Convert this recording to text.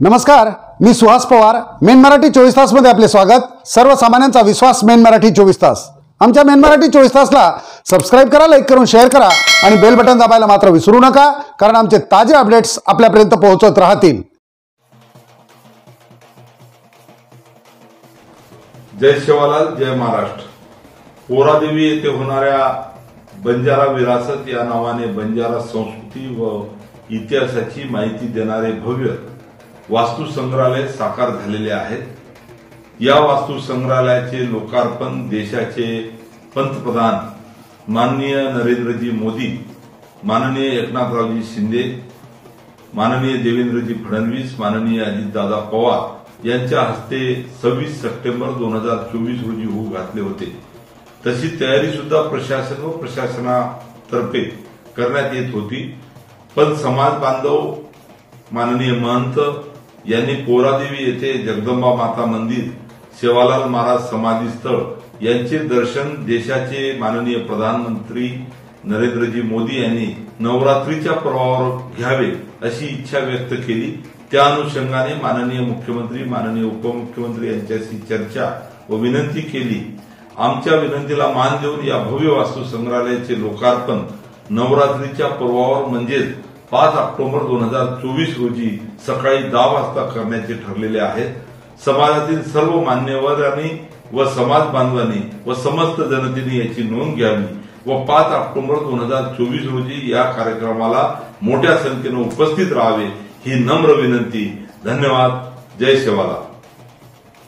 नमस्कार, मी सुहास पवार. मेन मराठी 24 तास मध्ये आपले स्वागत. सर्वसामान्यांचा विश्वास मेन मराठी 24 तास. आमच्या मेन मराठी 24 तासला सबस्क्राइब करा, लाईक करून शेअर करा आणि बेल बटन दाबायला मात्र विसरू नका, कारण आमचे ताजे अपडेट्स आपल्यापर्यंत पोहोचत राहतील. जय सेवालाल, जय महाराष्ट्र. पोरादेवी येथे होणाऱ्या बंजारा विरासत या नावाने बंजारा संस्कृती व इतिहासाची माहिती देणारे भव्य वास्तू संग्रहालय साकार झालेले आहेत. या वास्तू संग्रहालयाचे लोकार्पण देशाचे पंतप्रधान माननीय नरेंद्रजी मोदी, माननीय एकनाथरावजी शिंदे, माननीय देवेंद्रजी फडणवीस, माननीय अजितदादा पवार यांच्या हस्ते 26 सप्टेंबर 2024 रोजी होऊ घातले होते. तशी तयारी सुद्धा प्रशासन व प्रशासनातर्फे करण्यात येत होती. पण समाज बांधव माननीय महंत यांनी पोरादेवी येथे जगदंबा माता मंदिर, सेवालाल महाराज समाधी स्थळ यांचे दर्शन देशाचे माननीय प्रधानमंत्री नरेंद्रजी मोदी यांनी नवरात्रीच्या पर्वावर घ्यावे अशी इच्छा व्यक्त केली. त्या अनुषंगाने माननीय मुख्यमंत्री, माननीय उपमुख्यमंत्री यांच्याशी चर्चा व विनंती केली. आमच्या विनंतीला मान देऊन या भव्य वास्तू संग्रहालयाचे लोकार्पण नवरात्रीच्या पर्वावर म्हणजेच 5 ऑक्टोबर 2024 रोजी सकाळी 10 वाजता करण्याचे ठरलेले आहेत. समाजातील सर्व मान्यवरांनी व समाज बांधवांनी व समस्त जनतेने याची नोंद घ्यावी व 5 ऑक्टोबर 2024 रोजी या कार्यक्रमाला मोठ्या संख्येने उपस्थित राहावे ही नम्र विनंती. धन्यवाद. जय सेवालाल.